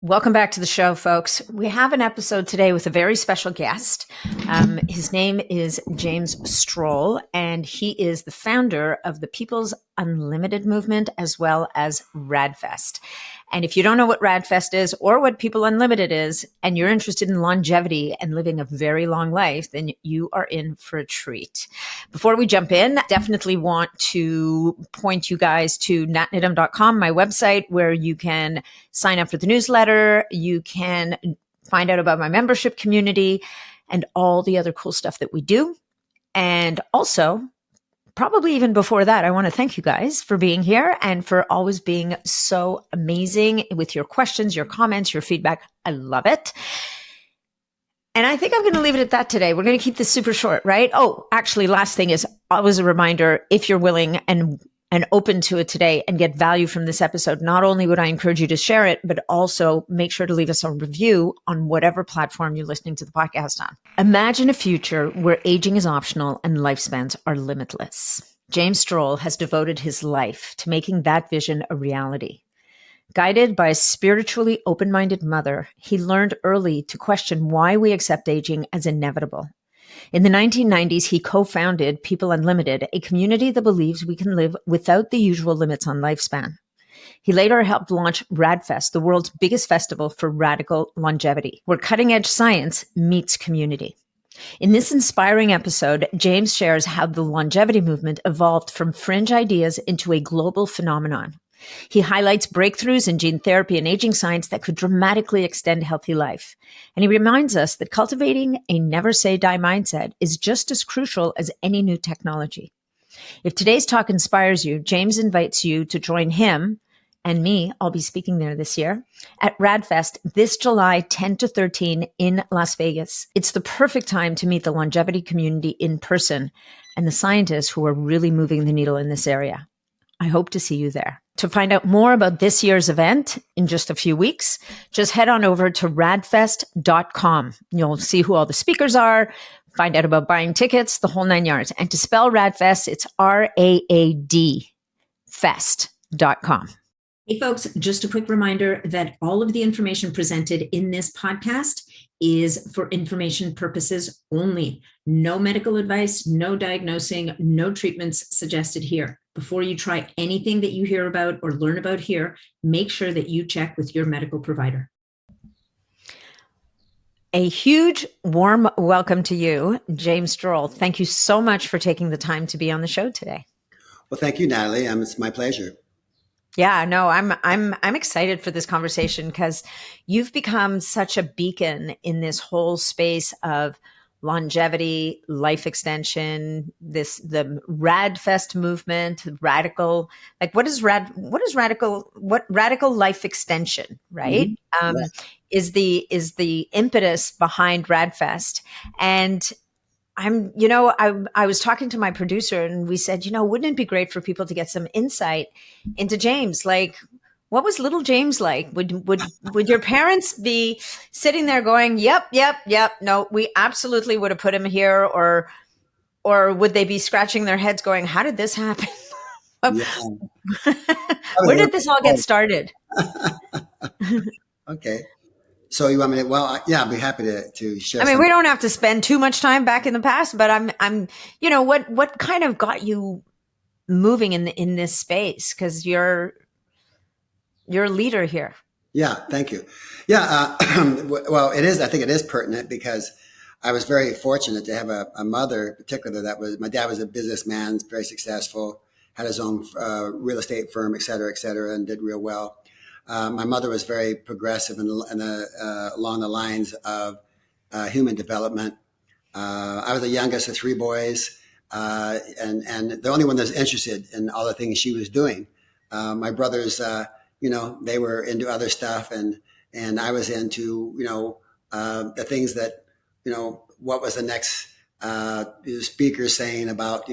Welcome back to the show, folks. We have an episode today with a very special guest. His name is James Strole, and he is the founder of the People Unlimited movement as well as RAADfest. And if you don't know what RAADfest is or what People Unlimited is, and you're interested in longevity and living a very long life, then you are in for a treat. Before we jump in, definitely want to point you guys to niddam.com, my website, where you can sign up for the newsletter. You can find out about my membership community and all the other cool stuff that we do. And also, probably even before that, I want to thank you guys for being here and for always being so amazing with your questions, your comments, your feedback. I love it. And I think I'm going to leave it at that today. We're going to keep this super short, right? Oh, actually, last thing is always a reminder, if you're willing and open to it today and get value from this episode, not only would I encourage you to share it, but also make sure to leave us a review on whatever platform you're listening to the podcast on. Imagine a future where aging is optional and lifespans are limitless. James Strole has devoted his life to making that vision a reality. Guided by a spiritually open-minded mother, he learned early to question why we accept aging as inevitable. In the 1990s, he co-founded People Unlimited, a community that believes we can live without the usual limits on lifespan. He later helped launch RAADfest, the world's biggest festival for radical longevity, where cutting-edge science meets community. In this inspiring episode, James shares how the longevity movement evolved from fringe ideas into a global phenomenon. He highlights breakthroughs in gene therapy and aging science that could dramatically extend healthy life. And he reminds us that cultivating a never say die mindset is just as crucial as any new technology. If today's talk inspires you, James invites you to join him and me, I'll be speaking there this year, at RAADfest this July 10 to 13 in Las Vegas. It's the perfect time to meet the longevity community in person and the scientists who are really moving the needle in this area. I hope to see you there. To find out more about this year's event in just a few weeks, just head on over to raadfest.com. You'll see who all the speakers are, find out about buying tickets, the whole nine yards. And to spell RAADfest, it's RAAD fest.com. Hey folks, just a quick reminder that all of the information presented in this podcast is for information purposes only. No medical advice, no diagnosing, no treatments suggested here. Before you try anything that you hear about or learn about here, make sure that you check with your medical provider. A huge warm welcome to you, James Strole. Thank you so much for taking the time to be on the show today. Well, thank you, Natalie. It's my pleasure. Yeah, no, I'm excited for this conversation because you've become such a beacon in this whole space of longevity, life extension, the RAADfest movement, radical, like what is radical life extension, right? Mm-hmm. Is the impetus behind RAADfest. And I was talking to my producer and we said, wouldn't it be great for people to get some insight into James? Like, what was little James like? Would your parents be sitting there going, yep, no, we absolutely would have put him here, or would they be scratching their heads going, how did this happen? Where did this all get started? Okay. So you want me to, I'd be happy to share. I mean, we don't have to spend too much time back in the past, but I'm what kind of got you moving in this space? Because you're a leader here. Yeah, thank you. Yeah, well, it is. I think it is pertinent because I was very fortunate to have a mother, in particular, my dad was a businessman, very successful, had his own real estate firm, et cetera, and did real well. My mother was very progressive along the lines of human development. I was the youngest of three boys, and the only one that was interested in all the things she was doing. My brothers, they were into other stuff, and I was into, the things that, what was the next speaker saying about,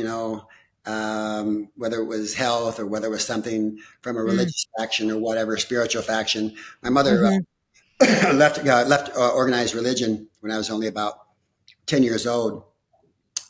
whether it was health or whether it was something from a religious faction or whatever, spiritual faction. My mother left organized religion when I was only about 10 years old.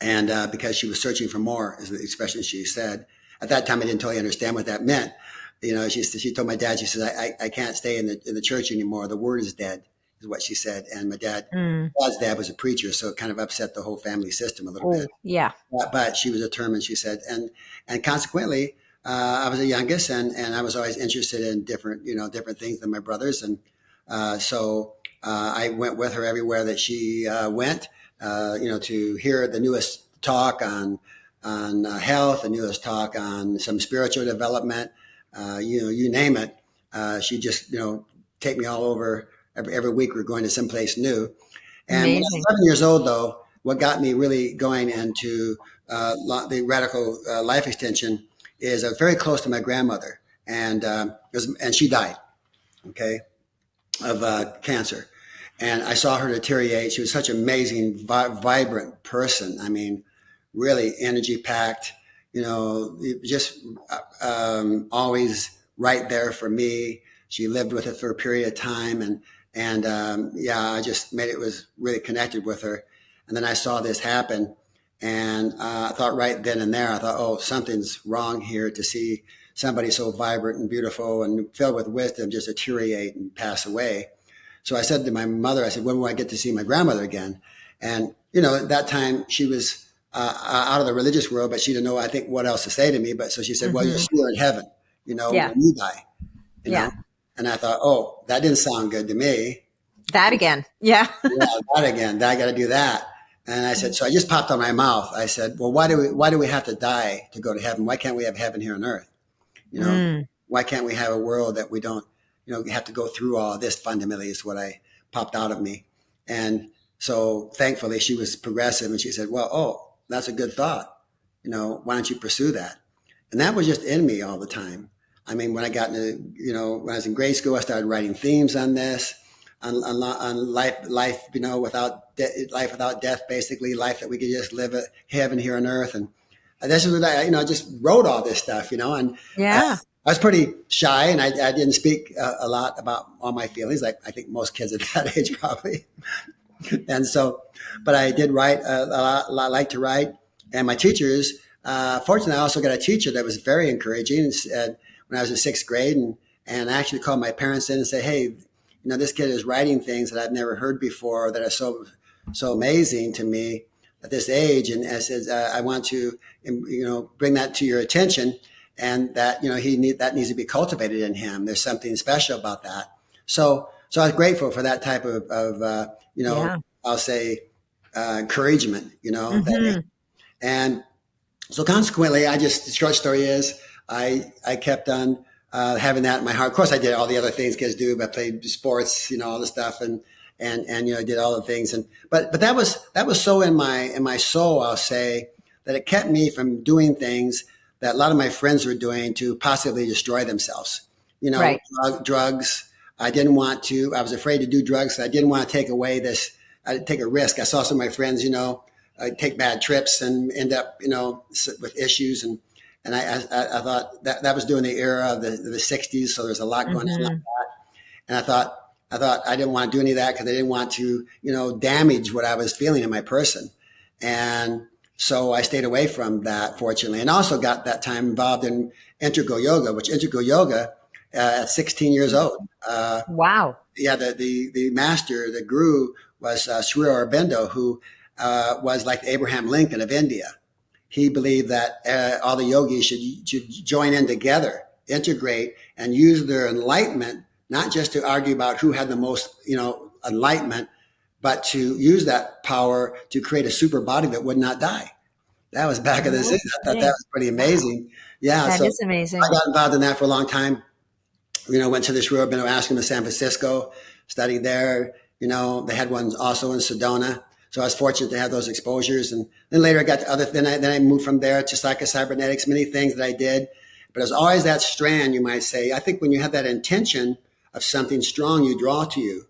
And because she was searching for more, is the expression she said. At that time, I didn't totally understand what that meant. She told my dad, she says, I can't stay in the church anymore. The word is dead, is what she said. And dad's dad was a preacher, so it kind of upset the whole family system a little bit. Oh, yeah. But she was determined, she said, and consequently, I was the youngest, and I was always interested in different things than my brothers, and so I went with her everywhere that she went, to hear the newest talk on health, the newest talk on some spiritual development, you name it. She just take me all over. Every week we're going to someplace new. And when I was 11 years old, though, what got me really going into the radical life extension is I was very close to my grandmother, and she died, okay, of cancer. And I saw her deteriorate. She was such an amazing, vibrant person. I mean, really energy packed, just always right there for me. She lived with it for a period of time. I just was really connected with her. And then I saw this happen, and I thought right then and there, oh, something's wrong here to see somebody so vibrant and beautiful and filled with wisdom just deteriorate and pass away. So I said to my mother, I said, when will I get to see my grandmother again? And, at that time she was out of the religious world, but she didn't know, I think, what else to say to me. But so she said, well, you'll see her in heaven, when you die, know? And I thought, oh, that didn't sound good to me. That again. Yeah. That again. I got to do that. And I said, so I just popped on my mouth. I said, well, why do we have to die to go to heaven? Why can't we have heaven here on earth? Why can't we have a world that we don't, have to go through all of this? Fundamentally is what I popped out of me. And so thankfully she was progressive, and she said, well, oh, that's a good thought. Why don't you pursue that? And that was just in me all the time. I mean, when I got into, when I was in grade school, I started writing themes on this, on life, without life without death, basically life that we could just live at heaven here on earth. And this is what I just wrote all this stuff, and I was pretty shy, and I didn't speak a lot about all my feelings, like I think most kids at that age probably. And so, but I did write a lot, like to write. And my teachers, fortunately, I also got a teacher that was very encouraging. And said, when I was in sixth grade, and I actually called my parents in and say, hey, this kid is writing things that I've never heard before that are so amazing to me at this age. And I said, I want to, bring that to your attention, and that, that needs to be cultivated in him. There's something special about that. So I was grateful for that type of I'll say, encouragement, and so consequently, the short story is I kept on having that in my heart. Of course, I did all the other things kids do. I played sports, all the stuff, and did all the things. But that was so in my soul, I'll say, that it kept me from doing things that a lot of my friends were doing to possibly destroy themselves. Right. Drugs. I didn't want to. I was afraid to do drugs. So I didn't want to take away this. I'd take a risk. I saw some of my friends, take bad trips and end up, with issues. And I thought that was during the era of the 60s. So there's a lot going on like that. And I thought I didn't want to do any of that because I didn't want to, damage what I was feeling in my person. And so I stayed away from that, fortunately, and also got that time involved in integral yoga, at 16 years old. Wow. Yeah. The master, the guru was Sri Aurobindo, who was like the Abraham Lincoln of India. He believed that all the yogis should join in together, integrate, and use their enlightenment, not just to argue about who had the most, enlightenment, but to use that power to create a super body that would not die. That was back in the 60s. I thought that was pretty amazing. Yeah. That is amazing. I got involved in that for a long time. Went to the Sri Aurobindo ashram in San Francisco, studied there. They had one also in Sedona. So I was fortunate to have those exposures. And then later I got to then I moved from there to psychocybernetics, many things that I did. But it was always that strand, you might say. I think when you have that intention of something strong, you draw to you,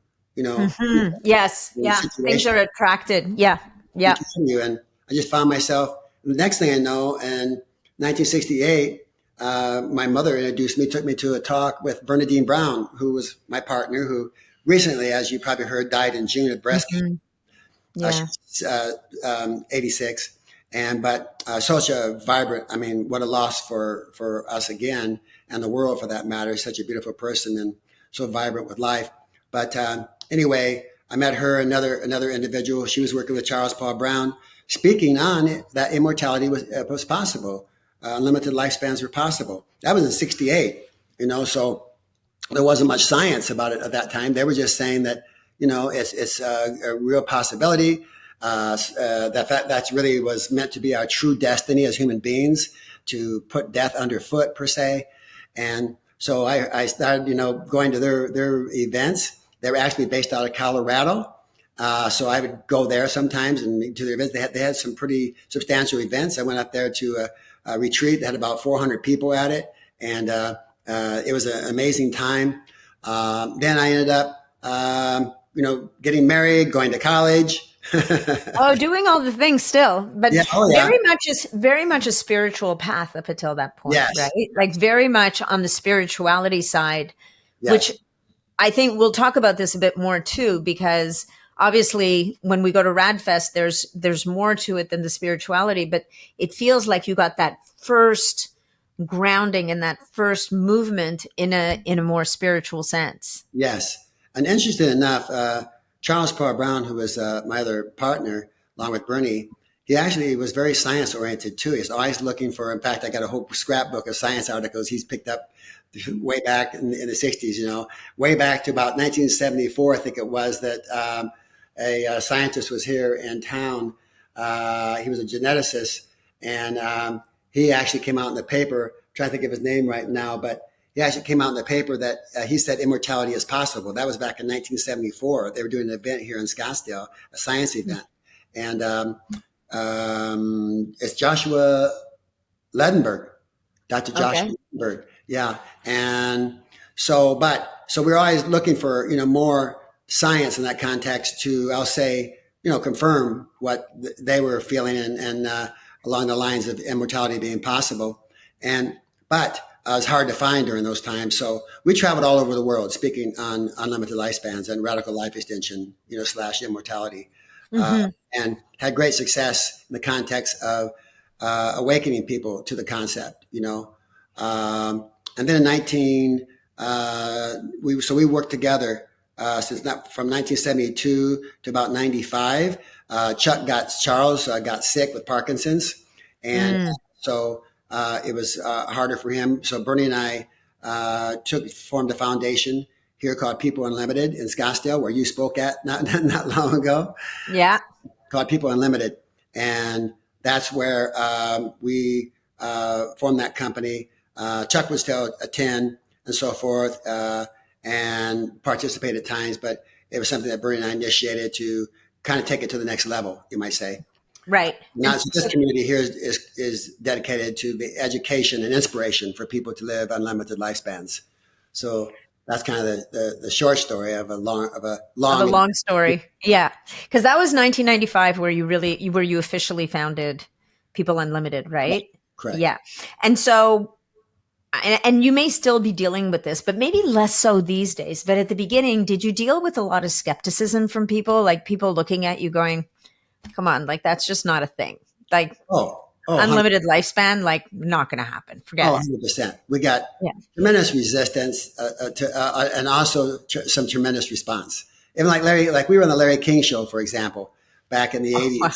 Yes. Yeah. Things are attracted. Yeah. Yeah. And I just found myself, the next thing I know, in 1968, my mother took me to a talk with Bernadine Brown, who was my partner, who recently, as you probably heard, died in June of breast cancer. Yeah. She's 86. But such a vibrant, what a loss for us again. and the world for that matter. Such a beautiful person and so vibrant with life. But anyway, I met her, another individual. She was working with Charles Paul Brown, speaking on that immortality was possible. Unlimited lifespans were possible. That was in '68, so there wasn't much science about it at that time. They were just saying that, it's a real possibility. That's really was meant to be our true destiny as human beings, to put death underfoot per se. And so I started, going to their events. They were actually based out of Colorado. So I would go there sometimes and to their events. They had some pretty substantial events. I went up there to a retreat that had about 400 people at it. And it was an amazing time. Then I ended up, getting married, going to college. Oh, doing all the things still, but yeah. very much a spiritual path up until that point, yes. right? Like very much on the spirituality side, yes. which I think we'll talk about this a bit more too, because obviously when we go to RAADfest, there's more to it than the spirituality, but it feels like you got that first grounding and that first movement in a more spiritual sense. Yes. And interesting enough, Charles Paul Brown, who was my other partner, along with Bernie, he actually was very science oriented too. He's always looking for, in fact, I got a whole scrapbook of science articles he's picked up way back in the 60s, way back to about 1974, I think it was, that a scientist was here in town. He was a geneticist, and he actually came out in the paper, I'm trying to think of his name right now, but he actually came out in the paper that he said immortality is possible. That was back in 1974. They were doing an event here in Scottsdale, a science event. And it's Joshua Ledenberg, Dr. Joshua Ledenberg. Yeah. And so we're always looking for, more science in that context to, I'll say, confirm what they were feeling and along the lines of immortality being possible. But it was hard to find during those times. So we traveled all over the world speaking on unlimited lifespans and radical life extension, / immortality, and had great success in the context of awakening people to the concept, and then we worked together from 1972 to about 95. Charles got sick with Parkinson's. And so it was harder for him. So Bernie and I formed a foundation here called People Unlimited in Scottsdale, where you spoke at not long ago. Yeah. Called People Unlimited. And that's where we formed that company. Chuck would still attend and so forth and participate at times, but it was something that Bernie and I initiated to kind of take it to the next level, you might say. Right. Now, so this community here is dedicated to the education and inspiration for people to live unlimited lifespans. So that's kind of the short story of a long story. Yeah, because that was 1995 where you officially founded People Unlimited, right? Correct. Yeah, and so. And you may still be dealing with this, but maybe less so these days. But at the beginning, did you deal with a lot of skepticism from people, like people looking at you going, come on, like that's just not a thing. Like unlimited 100%. Lifespan, like not going to happen. Forget it. 100%. We got tremendous resistance and also some tremendous response. Even like we were on the Larry King show, for example, back in the 80s. Wow.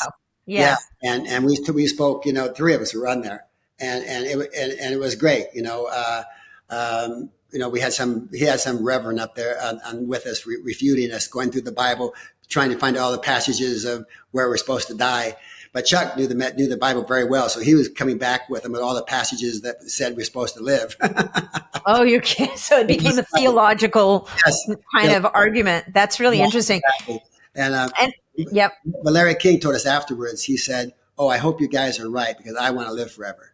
Yeah. And we spoke, three of us were on there. And it was great, he had some reverend up there with us, refuting us, going through the Bible, trying to find all the passages of where we're supposed to die. But Chuck knew the Bible very well, so he was coming back with them with all the passages that said we're supposed to live. Oh, you're kidding! So it became a theological kind of argument. That's really interesting. Exactly. But Larry King told us afterwards. He said, "Oh, I hope you guys are right because I want to live forever."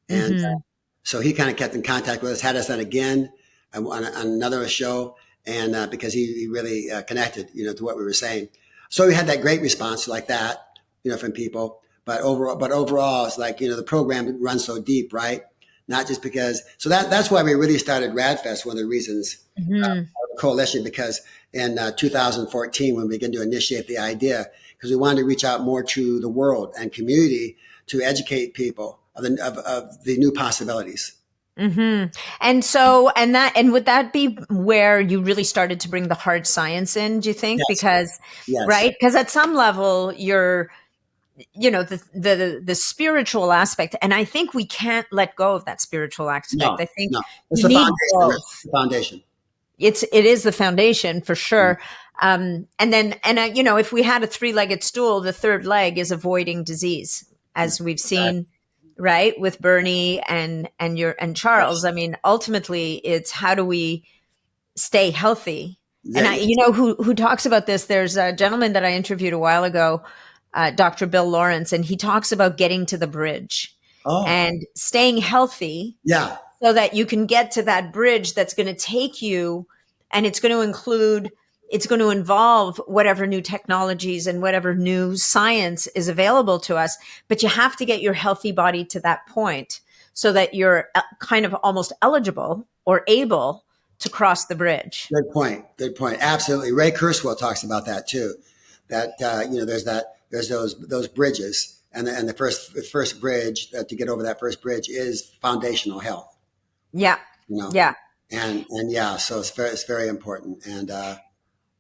And so he kind of kept in contact with us, had us on again on another show, and because he really connected, to what we were saying. So we had that great response like that, from people. But overall, it's like, the program runs so deep, right? Not just because. So that's why we really started RAADfest. One of the reasons, coalition, because in 2014, when we began to initiate the idea, because we wanted to reach out more to the world and community to educate people of the new possibilities. And would that be where you really started to bring the hard science in, do you think? Yes. Because, Yes. right? Because at some level you're, the spiritual aspect, and I think we can't let go of that spiritual aspect. No, I think no. It's you the need foundation. Really. both. The foundation. It is the foundation for sure. If we had a three-legged stool, the third leg is avoiding disease, as we've seen, right, with Bernie and Charles. Yes. I mean, ultimately, it's how do we stay healthy? And Yeah, who talks about this? There's a gentleman that I interviewed a while ago, Dr. Bill Lawrence, and he talks about getting to the bridge oh, and staying healthy yeah. so that you can get to that bridge that's going to take you, and it's going to involve whatever new technologies and whatever new science is available to us. But you have to get your healthy body to that point so that you're kind of almost eligible or able to cross the bridge. Good point. Good point. Absolutely. Ray Kurzweil talks about that too. That there's those bridges, and the first bridge to get over that first bridge is foundational health. Yeah. You know, Yeah. and yeah, so it's very important. And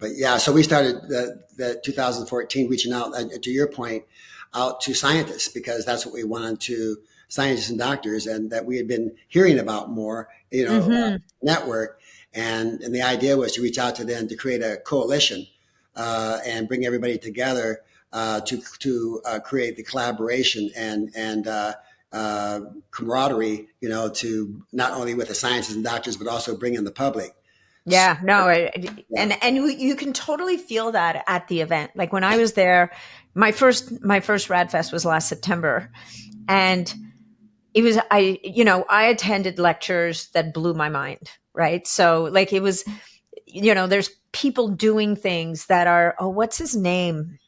but yeah, so we started the 2014 reaching out, to your point, out to scientists, because that's what we wanted to, scientists and doctors, and that we had been hearing about more, network. And the idea was to reach out to them to create a coalition and bring everybody together to create the collaboration and camaraderie, to not only with the scientists and doctors, but also bring in the public. Yeah, no, Yeah. and you can totally feel that at the event. Like when I was there, my first RAADfest was last September, and it was I attended lectures that blew my mind. Right, so like it was, there's people doing things that are, what's his name?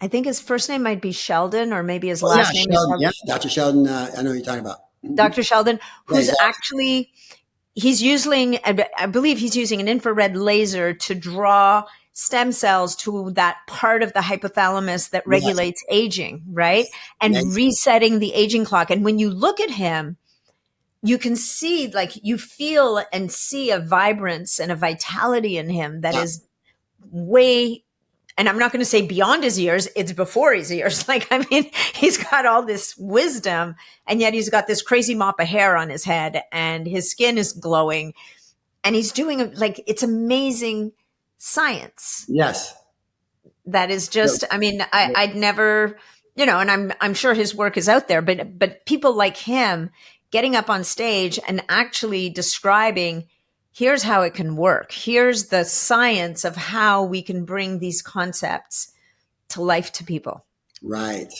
I think his first name might be Sheldon, or maybe his Oh yeah, last name is Sheldon. Yeah, Dr. Sheldon. I know who you're talking about. Mhm. Dr. Sheldon, Yeah, who's exactly. actually he's using, I believe he's using an infrared laser to draw stem cells to that part of the hypothalamus that Yes. regulates aging, right? And Amazing. resetting the aging clock. And when you look at him, you can see, like, you feel and see a vibrance and a vitality in him that Yeah. is way, and I'm not going to say beyond his years, it's before his years. Like, I mean, he's got all this wisdom, and yet he's got this crazy mop of hair on his head, and his skin is glowing, and he's doing, like, it's amazing science Yes. that is just, I mean, I'd never, and I'm sure his work is out there, but people like him getting up on stage and actually describing, here's how it can work. Here's the science of how we can bring these concepts to life to people. Right.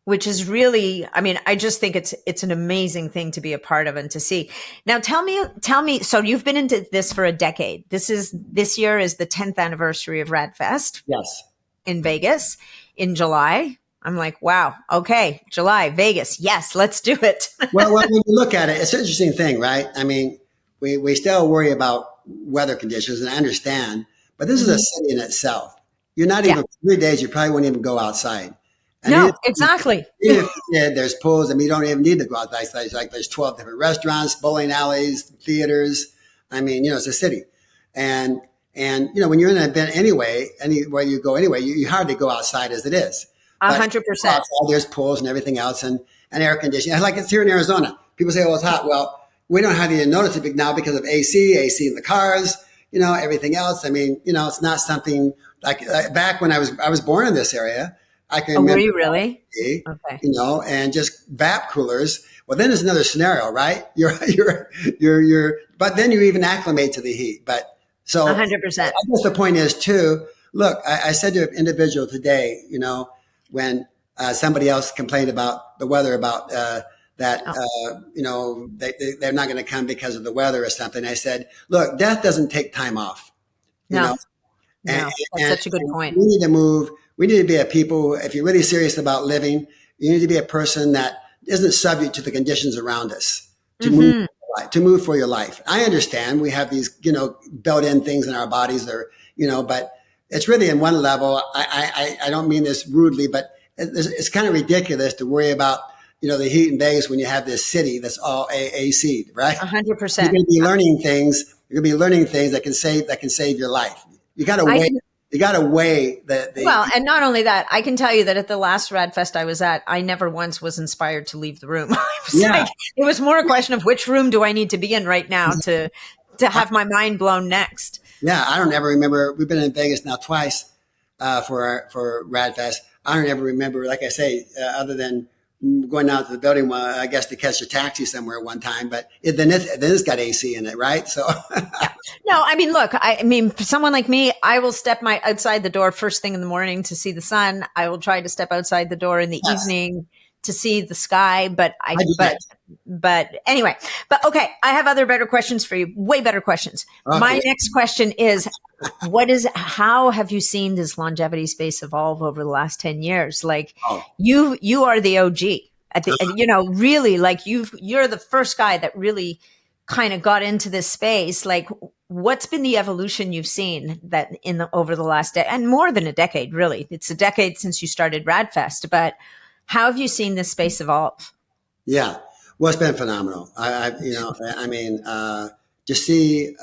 Which is really, I mean, I just think it's an amazing thing to be a part of and to see. Now tell me, so you've been into this for a decade. This year is the 10th anniversary of RAADfest Yes. in Vegas in July. I'm like, wow, okay, July, Vegas. Yes, let's do it. Well, when you look at it, it's an interesting thing, right? I mean, we still worry about weather conditions, and I understand, but this is a city in itself. You're not Yeah. even, 3 days, you probably won't even go outside. And No, exactly. even if you did, there's pools. I mean, you don't even need to go outside. Like there's 12 different restaurants, bowling alleys, theaters. I mean, it's a city. And, when you're in an event anyway, anywhere you go anyway, you hardly go outside as it is. But 100%. outside, there's pools and everything else, and air conditioning. Like it's here in Arizona. People say, "Oh, it's hot." Well, we don't hardly even notice it now because of AC in the cars. Everything else. I mean, it's not something like back when I was born in this area. I can Oh, were remember, you really? Okay. and just VAP coolers. Well, then there's another scenario, right? But then you even acclimate to the heat. But so 100%. I guess the point is too. Look, I said to an individual today, when somebody else complained about the weather, about that, they're not going to come because of the weather or something. I said, look, death doesn't take time off, you No, know, no, that's such a good point. we need to move. We need to be a people. If you're really serious about living, you need to be a person that isn't subject to the conditions around us to move for your life. I understand we have these, built-in things in our bodies, or, but it's really in one level. I don't mean this rudely, but it's kind of ridiculous to worry about the heat in Vegas when you have this city that's all AC, right? 100%. You're going to be learning things. You're going to be learning things that can save your life. You got to weigh. You got to weigh the. Well, and not only that, I can tell you that at the last RAADfest I was at, I never once was inspired to leave the room. It was more a question of which room do I need to be in right now to have my mind blown next. Yeah, I don't ever remember. We've been in Vegas now twice for RAADfest. I don't ever remember, like I say, other than going out to the building, I guess to catch a taxi somewhere one time, but then it's got AC in it, right? So no, I mean, look, for someone like me, I will step outside the door first thing in the morning to see the sun. I will try to step outside the door in the evening to see the sky, but anyway, okay, I have other better questions for you, way better questions. Okay. My next question is, how have you seen this longevity space evolve over the last 10 years? Like you are the OG really, like you're the first guy that really kind of got into this space. Like what's been the evolution you've seen that over the last and more than a decade, really? It's a decade since you started RAADfest, but how have you seen this space evolve? Yeah, well, it's been phenomenal. Just see,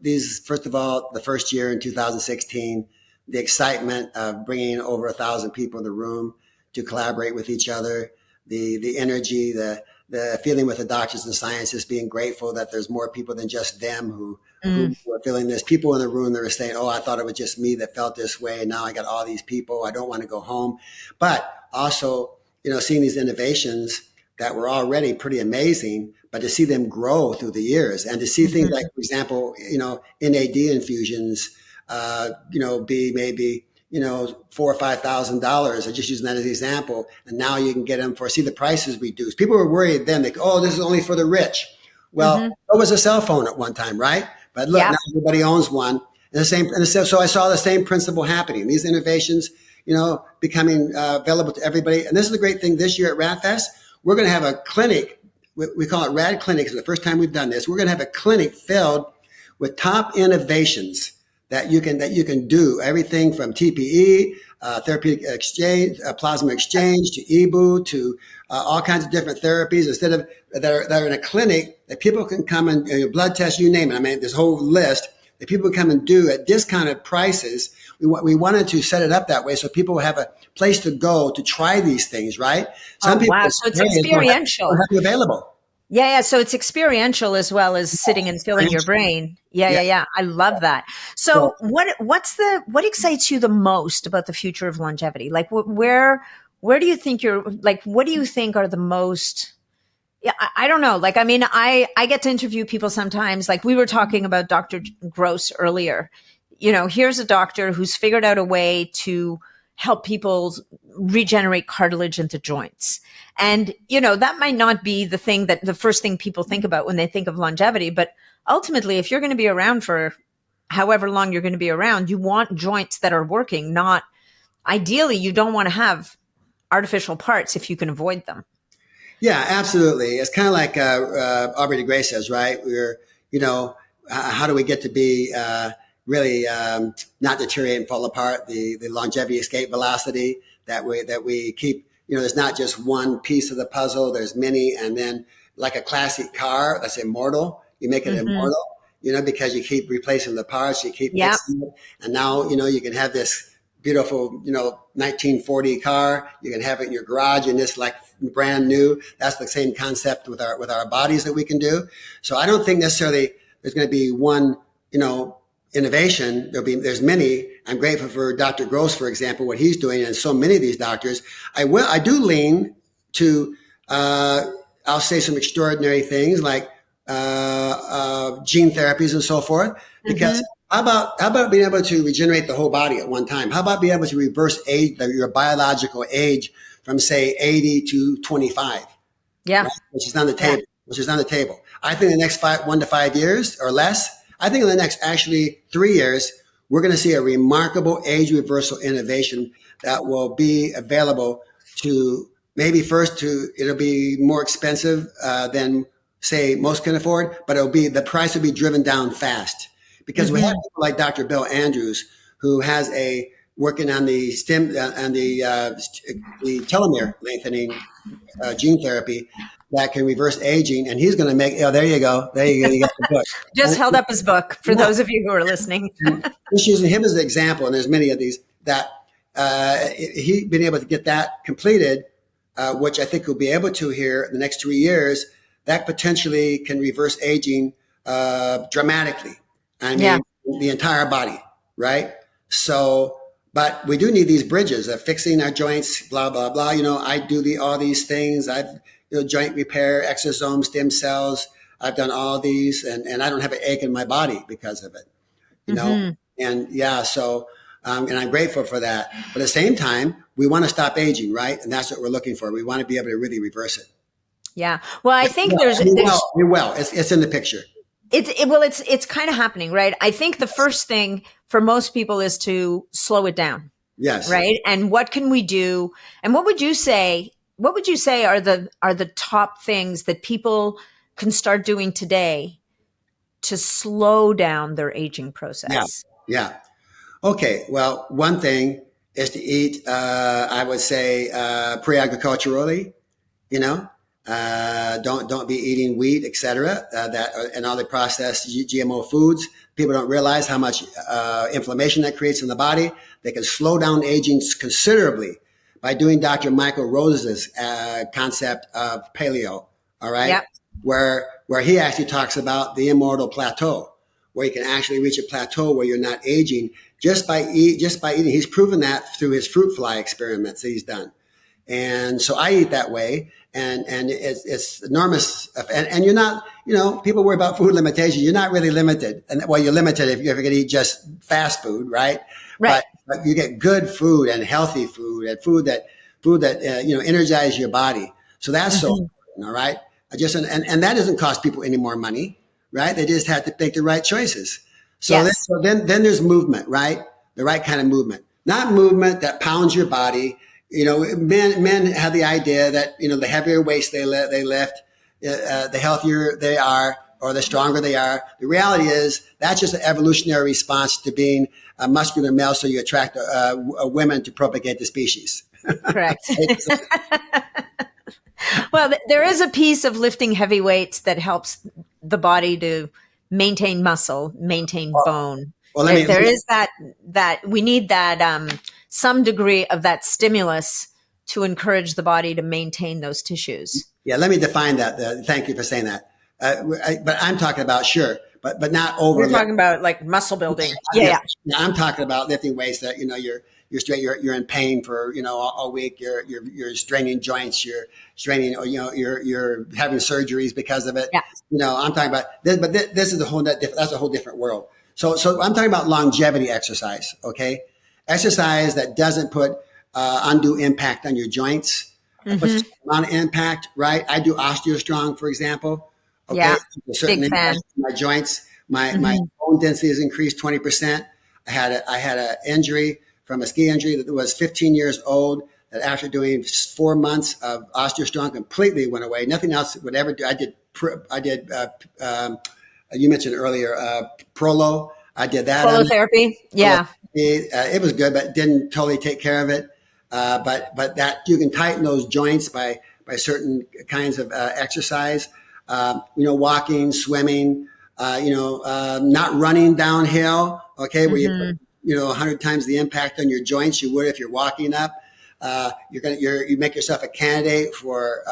these, first of all, the first year in 2016, the excitement of bringing over 1,000 people in the room to collaborate with each other, the energy, the feeling with the doctors and scientists, being grateful that there's more people than just them who are feeling this. People in the room that were saying, oh, I thought it was just me that felt this way. And now I got all these people. I don't want to go home. But also, seeing these innovations that were already pretty amazing, but to see them grow through the years and to see things like, for example, NAD infusions, be maybe, $4,000 or $5,000. I'm just using that as an example. And now you can get them see the prices reduced. People were worried then, like, oh, this is only for the rich. Well, it was a cell phone at one time, right? But look, now everybody owns one. And so I saw the same principle happening. These innovations, becoming available to everybody. And this is the great thing this year at RAADfest. We're going to have a clinic. We call it RAAD Clinics. It's the first time we've done this. We're going to have a clinic filled with top innovations that you can do. Everything from TPE, therapeutic exchange, plasma exchange, to EBU, to all kinds of different therapies. Instead of that are in a clinic that people can come and blood test, you name it. I mean, this whole list that people can come and do at discounted prices. We wanted to set it up that way so people have a place to go to try these things, right? Some people, wow. So it's experiential. Don't have it available. Yeah. So it's experiential as well as sitting and filling your brain. Yeah. I love that. So what excites you the most about the future of longevity? Like where do you think what do you think are the most, I don't know. Like, I mean, I get to interview people sometimes, like we were talking about Dr. Gross earlier. Here's a doctor who's figured out a way to help people regenerate cartilage into joints. And, that might not be the first thing people think about when they think of longevity. But ultimately, if you're going to be around for however long you're going to be around, you want joints that are working, ideally, you don't want to have artificial parts if you can avoid them. Yeah, absolutely. It's kind of like Aubrey de Grey says, right? How do we get to be really not deteriorate and fall apart? The longevity, escape velocity that we keep. There's not just one piece of the puzzle. There's many, and then like a classic car that's immortal, you make it immortal. Because you keep replacing the parts, you keep fixing it, and now you can have this beautiful 1940 car. You can have it in your garage and it's like brand new. That's the same concept with our bodies that we can do. So I don't think necessarily there's going to be one innovation. There's many. I'm grateful for Dr. Gross, for example, what he's doing, and so many of these doctors. I do lean to I'll say some extraordinary things like gene therapies and so forth, because how about being able to regenerate the whole body at one time? How about being able to reverse your biological age from say 80 to 25? Yeah, right? Which is on the table. I think in the next 1 to 5 years or less, I think in the next actually 3 years, we're going to see a remarkable age reversal innovation that will be available to it'll be more expensive than say most can afford, but the price will be driven down fast because we have people like Dr. Bill Andrews, who has a working on the stem and the telomere lengthening gene therapy that can reverse aging. And he's going to make, oh, there you go. There you go. You got the book. Just held up his book for Yeah. those of you who are listening. Just using him as an example, and there's many of these, that he been able to get that completed, which I think we'll be able to here in the next 3 years, that potentially can reverse aging dramatically. I mean, the entire body, right? So, but we do need these bridges of fixing our joints, blah, blah, blah. You know, I do all these things. Joint repair, exosomes, stem cells. I've done all these, and I don't have an ache in my body because of it, you know? And yeah, so, and I'm grateful for that. But at the same time, we want to stop aging, right? And that's what we're looking for. We want to be able to really reverse it. Yeah. Well, I think there's it's in the picture. It's kind of happening, right? I think the first thing for most people is to slow it down. Yes. Right. And what can we do? And what would you say are the top things that people can start doing today to slow down their aging process? Yeah. Okay. Well, one thing is to eat, I would say, pre-agriculturally, you know, don't be eating wheat, et cetera, and all the processed GMO foods. People don't realize how much inflammation that creates in the body. They can slow down aging considerably by doing Dr. Michael Rose's concept of paleo. All right. Yep. Where he actually talks about the immortal plateau, where you can actually reach a plateau where you're not aging just by eating. He's proven that through his fruit fly experiments that he's done. And so I eat that way, and it's enormous. And you're not, you know, people worry about food limitations. You're not really limited. And well, you're limited if you're going to eat just fast food, right? Right. But you get good food and healthy food and food that energize your body. So that's so important. All right. And that doesn't cost people any more money, right? They just have to make the right choices. So then there's movement, right? The right kind of movement, not movement that pounds your body. You know, men have the idea that, you know, the heavier weights they lift, the healthier they are, or the stronger they are. The reality is that's just an evolutionary response to being a muscular male, so you attract women to propagate the species. Correct. Well, there is a piece of lifting heavy weights that helps the body to maintain muscle, maintain bone. Well, there is that we need that some degree of that stimulus to encourage the body to maintain those tissues. Yeah, let me define that. Thank you for saying that. But I'm talking about, sure, but not over. We're talking about like muscle building. Yeah. I'm talking about lifting weights that, you know, you're straight, you're in pain for, you know, all week. You're straining joints. You're straining, you know, you're having surgeries because of it. Yeah. You know, I'm talking about this, but this is that's a whole different world. So I'm talking about longevity exercise. Okay, exercise that doesn't put undue impact on your joints. Puts a amount of impact, right? I do OsteoStrong, for example. Okay, yeah, a certain big fan. My joints, my bone density has increased 20%. I had an injury from a ski injury that was 15 years old. That after doing 4 months of OsteoStrong, completely went away. Nothing else would ever do. I did. You mentioned earlier Prolo. I did that. Prolotherapy. Yeah, it was good, but didn't totally take care of it. But that you can tighten those joints by certain kinds of exercise. You know, walking, swimming. Not running downhill. Okay, where you put, you know, 100 times the impact on your joints you would if you're walking up. You make yourself a candidate for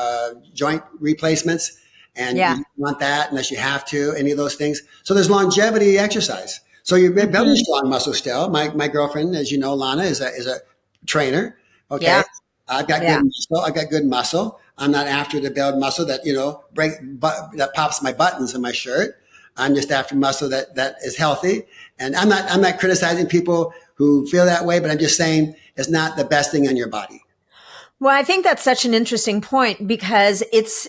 joint replacements, and you want that unless you have to. Any of those things. So there's longevity exercise. So you're building strong muscle still. My girlfriend, as you know, Lana, is a trainer. Okay. Yeah. I've got good muscle. I've got good muscle. I'm not after to build muscle that, you know, that pops my buttons in my shirt. I'm just after muscle that is healthy. And I'm not criticizing people who feel that way, but I'm just saying it's not the best thing on your body. Well, I think that's such an interesting point because it's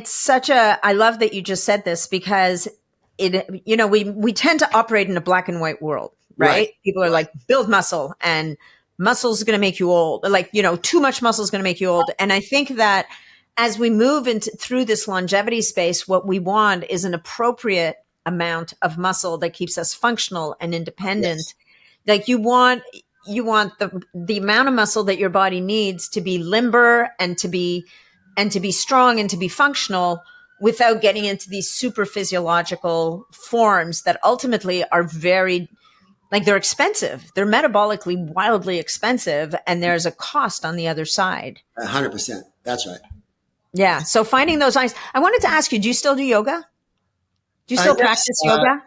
such I love that you just said this because we tend to operate in a black and white world, right? People are like, build muscle and muscle is going to make you old. Like, you know, too much muscle is going to make you old. And I think that as we move through this longevity space, what we want is an appropriate amount of muscle that keeps us functional and independent. Yes. Like you want, the amount of muscle that your body needs to be limber and to be strong and to be functional without getting into these super physiological forms that ultimately are very, like, they're expensive. They're metabolically wildly expensive, and there's a cost on the other side. 100%. That's right. Yeah. So finding those lines. I wanted to ask you, do you still do yoga? Do you still Yes, practice yoga?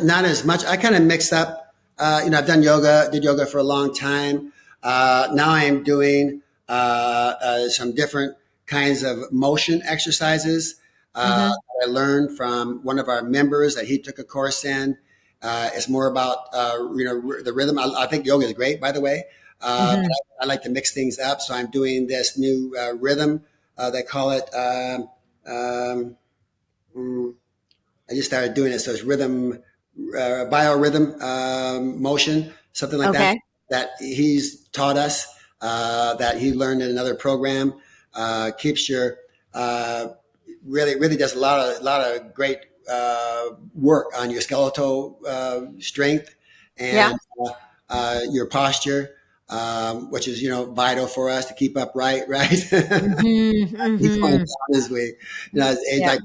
not as much. I kind of mixed up. I've done yoga, did yoga for a long time. Now I am doing some different kinds of motion exercises. Mm-hmm. I learned from one of our members that he took a course in. It's more about the rhythm. I think yoga is great, by the way. But Mm-hmm. I like to mix things up, so I'm doing this new rhythm. They call it. Mm, I just started doing it, so it's rhythm, biorhythm motion, something like that. Okay. That he's taught us. That he learned in another program. Keeps your really does a lot of great work on your skeletal strength Yeah. and your posture, which is vital for us to keep upright, right? Mm-hmm. He's going Mm-hmm. down his way, his age, Yeah.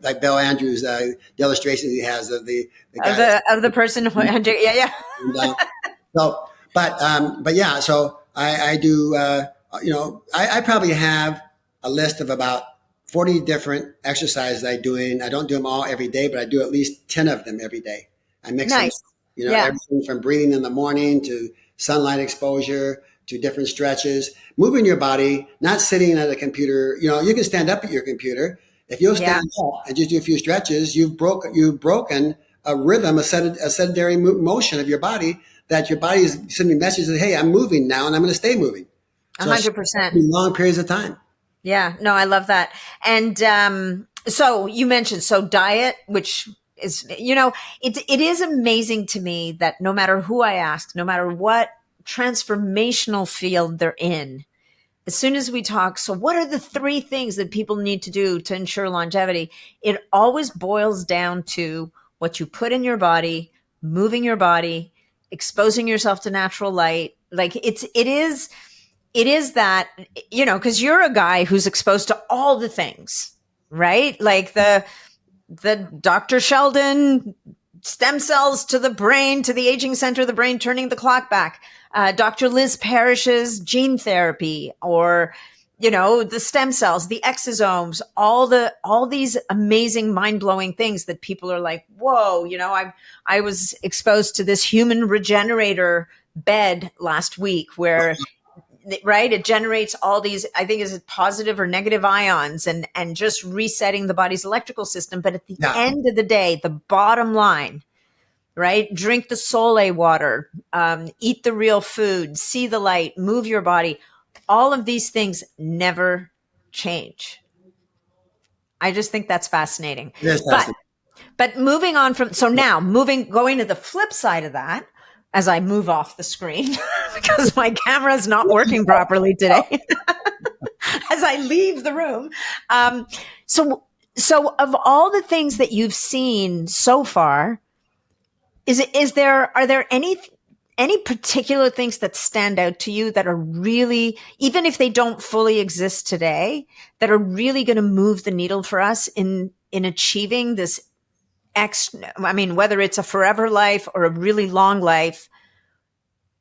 like Bill Andrews, the illustrations he has of the Of guy the person who, yeah, yeah. that's down. So, but yeah, so I do. I probably have a list of about 40 different exercises I do, and I don't do them all every day, but I do at least 10 of them every day. I mix them, Nice. Yeah. everything from breathing in the morning to sunlight exposure to different stretches, moving your body, not sitting at a computer. You can stand up at your computer. If you'll Yeah. stand up and just do a few stretches, you've broken a rhythm, a sedentary motion of your body, that your body is sending messages that, hey, I'm moving now and I'm going to stay moving. So it's 100%. long periods of time. Yeah. No, I love that. And so you mentioned, diet, which is, it is amazing to me that no matter who I ask, no matter what transformational field they're in, as soon as we talk, so what are the three things that people need to do to ensure longevity? It always boils down to what you put in your body, moving your body, exposing yourself to natural light. Like it is that, because you're a guy who's exposed to all the things, right? Like the Dr. Sheldon stem cells to the brain, to the aging center of the brain, turning the clock back. Dr. Liz Parrish's gene therapy, or, the stem cells, the exosomes, all these amazing, mind blowing things that people are like, whoa, I was exposed to this human regenerator bed last week where, right, it generates all these, I think, is it positive or negative ions, and just resetting the body's electrical system. But at the Yeah. end of the day, the bottom line, right? Drink the Strole water, eat the real food, see the light, move your body. All of these things never change. I just think that's fascinating. It is But fascinating. moving on from, so now going to the flip side of that, as I move off the screen because my camera is not working properly today, as I leave the room. Um, so, of all the things that you've seen so far, are there any particular things that stand out to you that are really, even if they don't fully exist today, that are really going to move the needle for us in achieving this whether it's a forever life or a really long life?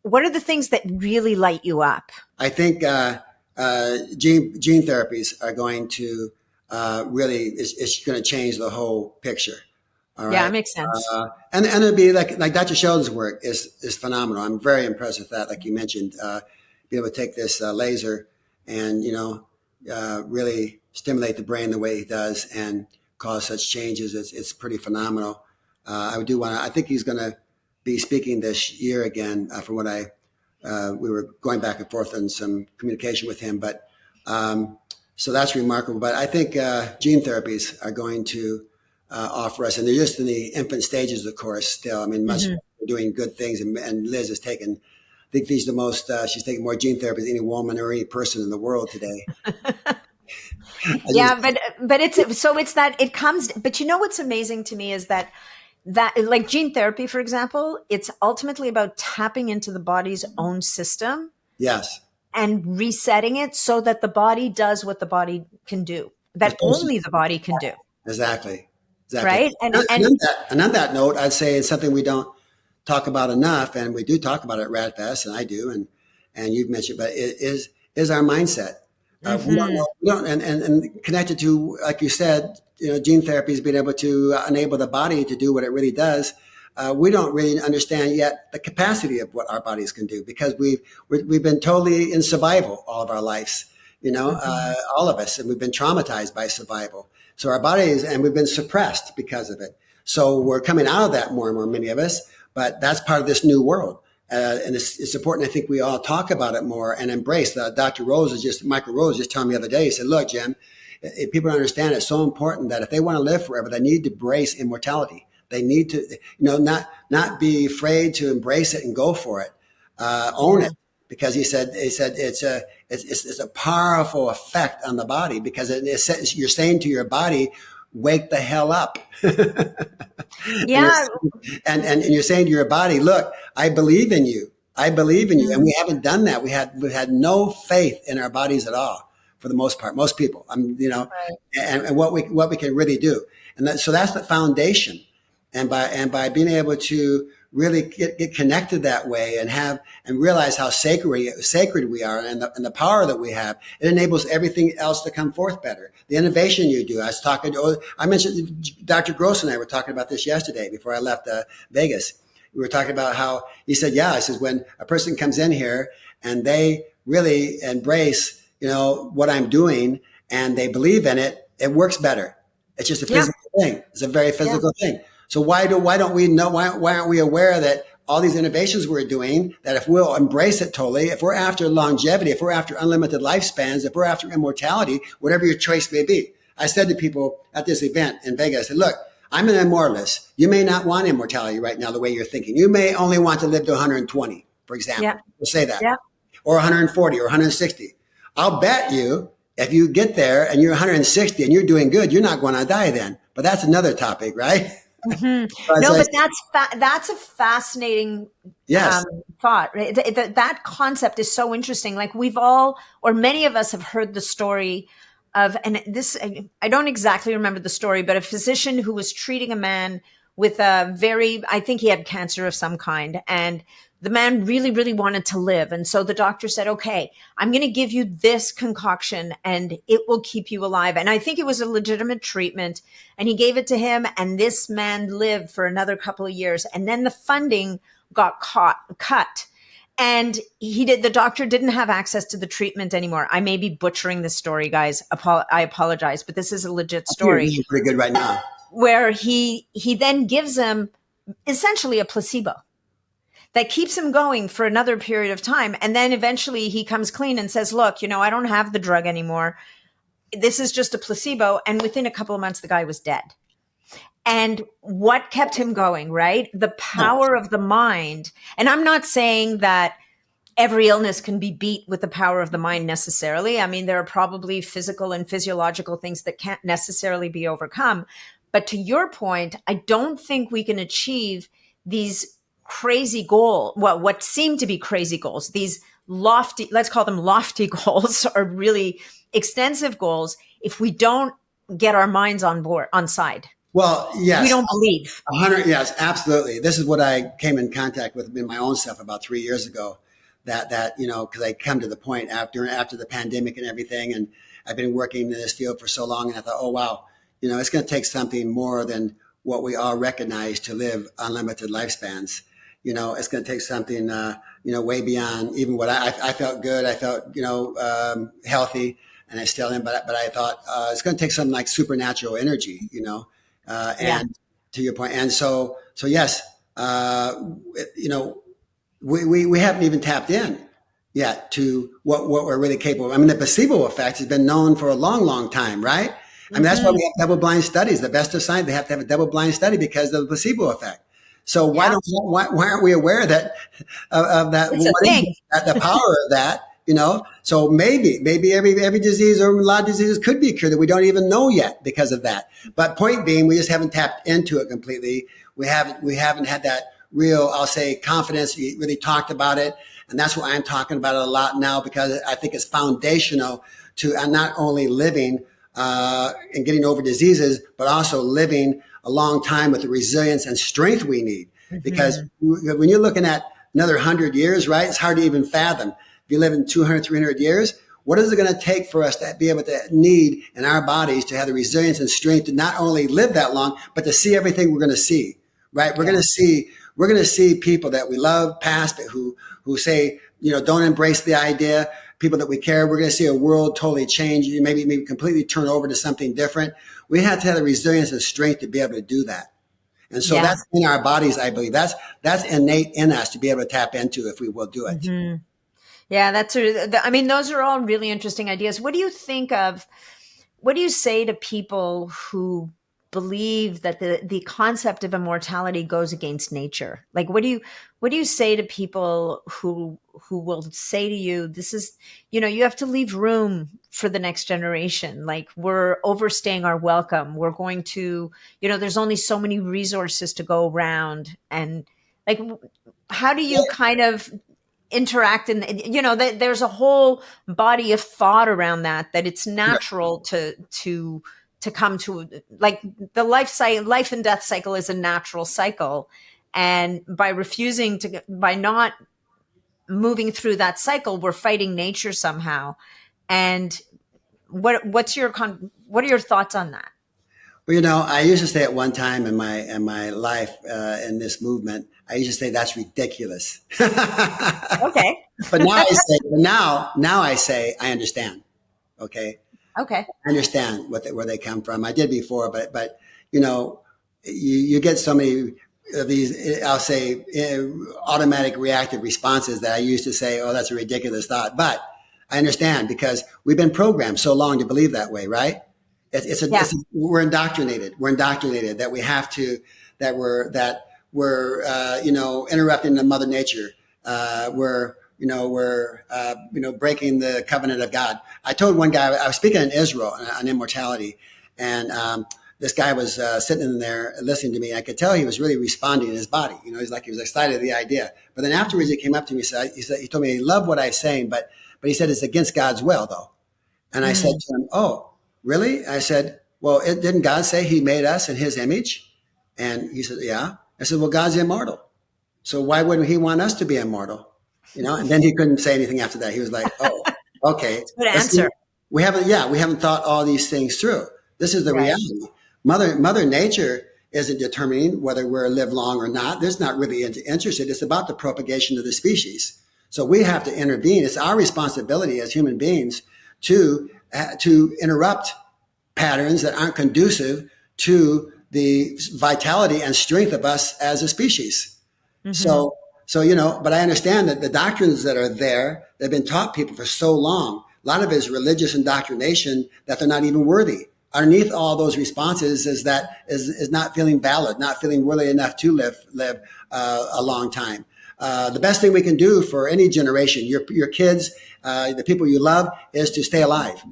What are the things that really light you up? I think gene therapies are going to really, it's going to change the whole picture. All Yeah, right. it makes sense. And it'd be like Dr. Sheldon's work is phenomenal. I'm very impressed with that. Like you mentioned, be able to take this laser and really stimulate the brain the way he does and cause such changes. It's pretty phenomenal. I do want to. I think he's going to be speaking this year again. From what we were going back and forth on some communication with him, but so that's remarkable. But I think gene therapies are going to offer us, and they're just in the infant stages, of course. Still, I mean, much doing good things, and Liz has taken. I think she's the most. She's taken more gene therapy than any woman or any person in the world today. Yeah, but it's that it comes. But what's amazing to me is that that, like gene therapy, for example, it's ultimately about tapping into the body's own system Yes. and resetting it so that the body does what the body can do, that only the body can do. Exactly. Exactly. Right. And on that note, I'd say it's something we don't talk about enough, and we do talk about it at RAADfest, and I do, and you've mentioned, but it is our mindset. We don't know, and connected to, like you said, gene therapy is being able to enable the body to do what it really does. We don't really understand yet the capacity of what our bodies can do, because we've been totally in survival all of our lives, all of us, and we've been traumatized by survival. So our bodies, and we've been suppressed because of it. So we're coming out of that more and more, many of us, but that's part of this new world. And it's important. I think we all talk about it more and embrace. Michael Rose was just telling me the other day, he said, look, Jim, if people don't understand, it's so important that if they want to live forever, they need to embrace immortality. They need to, not be afraid to embrace it and go for it, own it. Because he said it's a powerful effect on the body, because you're saying to your body, wake the hell up. Yeah. And you're saying to your body, look, I believe in you. I believe in you. And we haven't done that. We've had no faith in our bodies at all, for the most part, most people, and what we can really do. And so that's the foundation. And by being able to really get connected that way and realize how sacred we are, and the power that we have, it enables everything else to come forth better. The innovation you do. I mentioned Dr. Gross and I were talking about this yesterday before I left Vegas. We were talking about how he said, I says, when a person comes in here and they really embrace, what I'm doing, and they believe in it, it works better. It's just a physical thing. It's a very physical thing. So why don't we know? Why aren't we aware that all these innovations we're doing, that if we'll embrace it totally, if we're after longevity, if we're after unlimited lifespans, if we're after immortality, whatever your choice may be. I said to people at this event in Vegas, I said, look, I'm an immortalist. You may not want immortality right now the way you're thinking. You may only want to live to 120, for example. Yeah. We'll say that. Yeah. Or 140 or 160. I'll bet you if you get there and you're 160 and you're doing good, you're not going to die then. But that's another topic, right? Mm-hmm. No, but that's a fascinating thought. Right? That concept is so interesting. Like we've all, or many of us have heard the story of, and this, I don't exactly remember the story, but a physician who was treating a man with I think he had cancer of some kind, and the man really, really wanted to live. And so the doctor said, okay, I'm going to give you this concoction and it will keep you alive. And I think it was a legitimate treatment. And he gave it to him, and this man lived for another couple of years. And then the funding got cut. And the doctor didn't have access to the treatment anymore. I may be butchering this story, guys. I apologize, but this is a legit story. You're pretty good right now. Where he then gives him essentially a placebo that keeps him going for another period of time. And then eventually he comes clean and says, look, I don't have the drug anymore. This is just a placebo. And within a couple of months, the guy was dead. And what kept him going, right? The power of the mind. And I'm not saying that every illness can be beat with the power of the mind necessarily. I mean, there are probably physical and physiological things that can't necessarily be overcome. But to your point, I don't think we can achieve these crazy what seem to be crazy goals, these lofty, let's call them lofty goals, or really extensive goals, if we don't get our minds on side. Well, yes. We don't believe. 100, yes, absolutely. This is what I came in contact with in my own self about 3 years ago, that because I come to the point after the pandemic and everything, and I've been working in this field for so long, and I thought, oh, wow, it's going to take something more than what we all recognize to live unlimited lifespans. It's going to take something, way beyond even what I felt good. I felt, healthy, and I still am, but I thought it's going to take something like supernatural energy, and to your point. And so yes, we haven't even tapped in yet to what we're really capable of. I mean, the placebo effect has been known for a long, long time, right? I mean, that's why we have double-blind studies. The best of science, they have to have a double-blind study because of the placebo effect. So why aren't we aware that of that? The power of that, So maybe every disease or a lot of diseases could be cured that we don't even know yet because of that. But point being, we just haven't tapped into it completely. We haven't had that real, I'll say, confidence. We really talked about it. And that's why I'm talking about it a lot now, because I think it's foundational to not only living and getting over diseases, but also living a long time with the resilience and strength we need. Because when you're looking at another 100 years, right, it's hard to even fathom. If you live in 200, 300 years, what is it going to take for us to be able to need in our bodies to have the resilience and strength to not only live that long, but to see everything we're going to see, right? We're going to see people that we love pass, but who say, don't embrace the idea. People that we care, we're going to see a world totally change. Maybe completely turn over to something different. We have to have the resilience and strength to be able to do that. And so that's in our bodies, I believe. That's innate in us to be able to tap into if we will do it. Mm-hmm. Yeah, those are all really interesting ideas. What do you say to people who believe that the concept of immortality goes against nature? Like, what do you say to people who will say to you, this is, you have to leave room for the next generation. Like, we're overstaying our welcome. We're going to, there's only so many resources to go around. And like, how do you kind of interact there's a whole body of thought around that it's natural to come to, like, the life and death cycle is a natural cycle, and by not moving through that cycle, we're fighting nature somehow. And what are your thoughts on that? Well, I used to say at one time in my life in this movement, I used to say that's ridiculous. Okay. But now I say I understand. Okay. Okay. I understand where they come from. I did before, but you get so many of these, I'll say, automatic reactive responses that I used to say, oh, that's a ridiculous thought. But I understand, because we've been programmed so long to believe that way, right? We're indoctrinated. We're indoctrinated that we have to, that we're interrupting the mother nature. We're breaking the covenant of God. I told one guy, I was speaking in Israel on immortality, and this guy was sitting in there listening to me. I could tell he was really responding in his body. He was excited at the idea. But then afterwards, he came up to me, he told me he loved what I was saying, but he said it's against God's will, though. And I said to him, oh, really? I said, well, didn't God say he made us in his image? And he said, yeah. I said, well, God's immortal. So why wouldn't he want us to be immortal? And then he couldn't say anything after that. He was like, oh, okay. Good answer. We haven't thought all these things through. This is the reality. Mother Nature isn't determining whether we're live long or not. There's not really interested. It's about the propagation of the species. So we have to intervene. It's our responsibility as human beings to interrupt patterns that aren't conducive to the vitality and strength of us as a species. Mm-hmm. So, but I understand that the doctrines that are there, they've been taught people for so long. A lot of it is religious indoctrination that they're not even worthy. Underneath all those responses is not feeling valid, not feeling worthy enough to live a long time. The best thing we can do for any generation, your kids, the people you love, is to stay alive.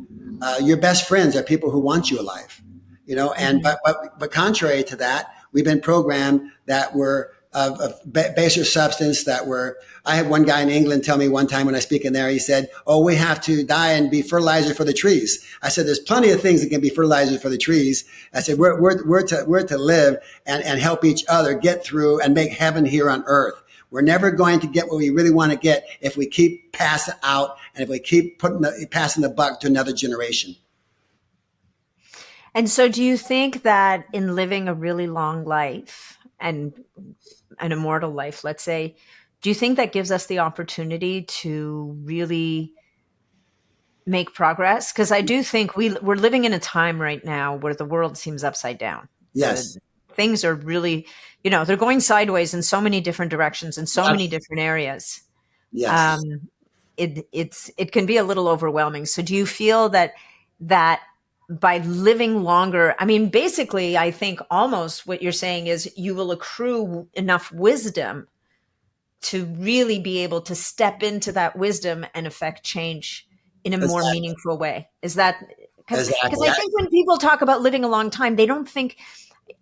Your best friends are people who want you alive, but contrary to that, we've been programmed that we're of baser substance, I had one guy in England tell me one time when I speak in there, he said, oh, we have to die and be fertilizer for the trees. I said, there's plenty of things that can be fertilizer for the trees. I said, we're to live and help each other get through and make heaven here on earth. We're never going to get what we really want to get if we keep passing out and if we keep passing the buck to another generation. And so do you think that in living a really long life and an immortal life, let's say, do you think that gives us the opportunity to really make progress? Because I do think we're living in a time right now where the world seems upside down. Yes. Things are really, they're going sideways in so many different directions in so many different areas. Yes. It can be a little overwhelming. So do you feel that by living longer, I mean, basically, I think almost what you're saying is you will accrue enough wisdom to really be able to step into that wisdom and affect change in a more meaningful way. Is that because I think when people talk about living a long time, they don't think,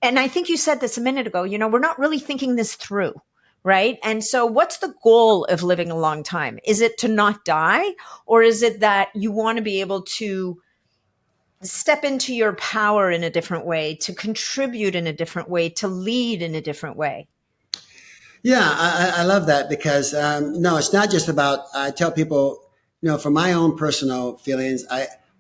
and I think you said this a minute ago, we're not really thinking this through, right? And so what's the goal of living a long time? Is it to not die, or is it that you want to be able to step into your power in a different way, to contribute in a different way, to lead in a different way? Yeah, I love that because no, it's not just about. I tell people, for my own personal feelings,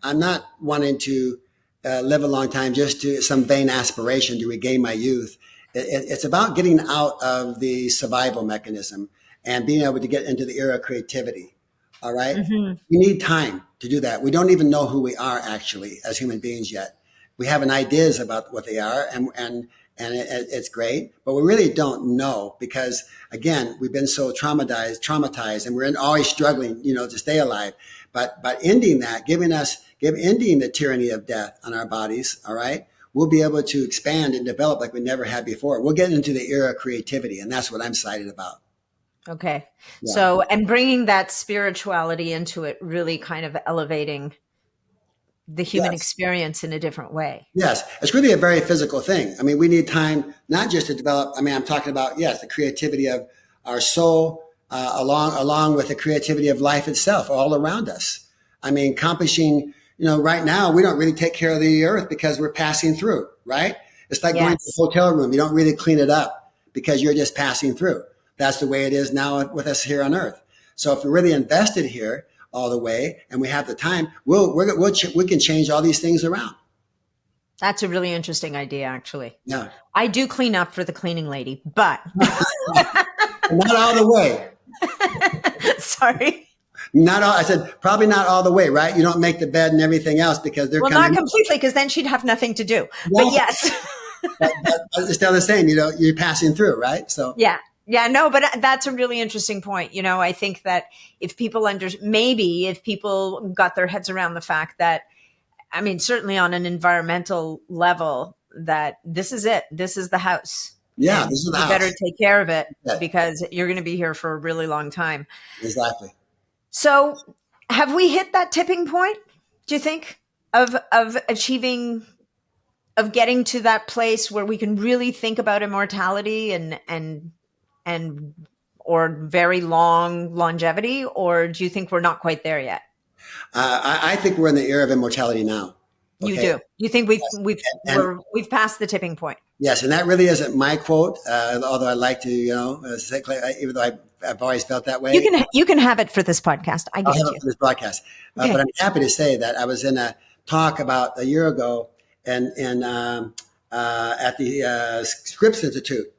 I'm not wanting to live a long time just to some vain aspiration to regain my youth. It's about getting out of the survival mechanism and being able to get into the era of creativity. All right, Mm-hmm. we need time to do that. We don't even know who we are actually as human beings yet. We have an ideas about what they are, and it's great, but we really don't know because again, we've been so traumatized, and we're always struggling, to stay alive. But ending that, ending the tyranny of death on our bodies, all right, we'll be able to expand and develop like we never had before. We'll get into the era of creativity, and that's what I'm excited about. Okay. Yeah. So, and bringing that spirituality into it, really kind of elevating the human Yes. experience in a different way. Yes, it's really a very physical thing. I mean, we need time not just to develop. I mean, I'm talking about yes, the creativity of our soul, along with the creativity of life itself, all around us. I mean, accomplishing. Right now we don't really take care of the earth because we're passing through. Right? It's like going to a Yes. hotel room. You don't really clean it up because you're just passing through. That's the way it is now with us here on Earth. So if we're really invested here all the way and we have the time, we can change all these things around. That's a really interesting idea, actually. Yeah. I do clean up for the cleaning lady, but Not all the way. sorry. Not all. I said probably not all the way, right? You don't make the bed and everything else because they're Well, not coming. completely, because then she'd have nothing to do. But Well, yes. but it's still the same. You're passing through, right? So Yeah. Yeah, no, but that's a really interesting point. I think that if people if people got their heads around the fact that, I mean, certainly on an environmental level, that this is it. This is the house. yeah, And this is the you better house. take care of it Yeah, because you're going to be here for a really long time. exactly. So, have we hit that tipping point, do you think, of achieving, of getting to that place where we can really think about immortality and or very long longevity, or do you think we're not quite there yet? I think we're in the era of immortality now. You Okay. do. You think we've Yes. we've And we've passed the tipping point? yes, and that really isn't my quote, although I like to, say, even though I've always felt that You way. can have it for this podcast. I I'll give have it to it you. for this broadcast. But Okay. I'm happy to say that I was in a talk about a year ago and at the Scripps Institute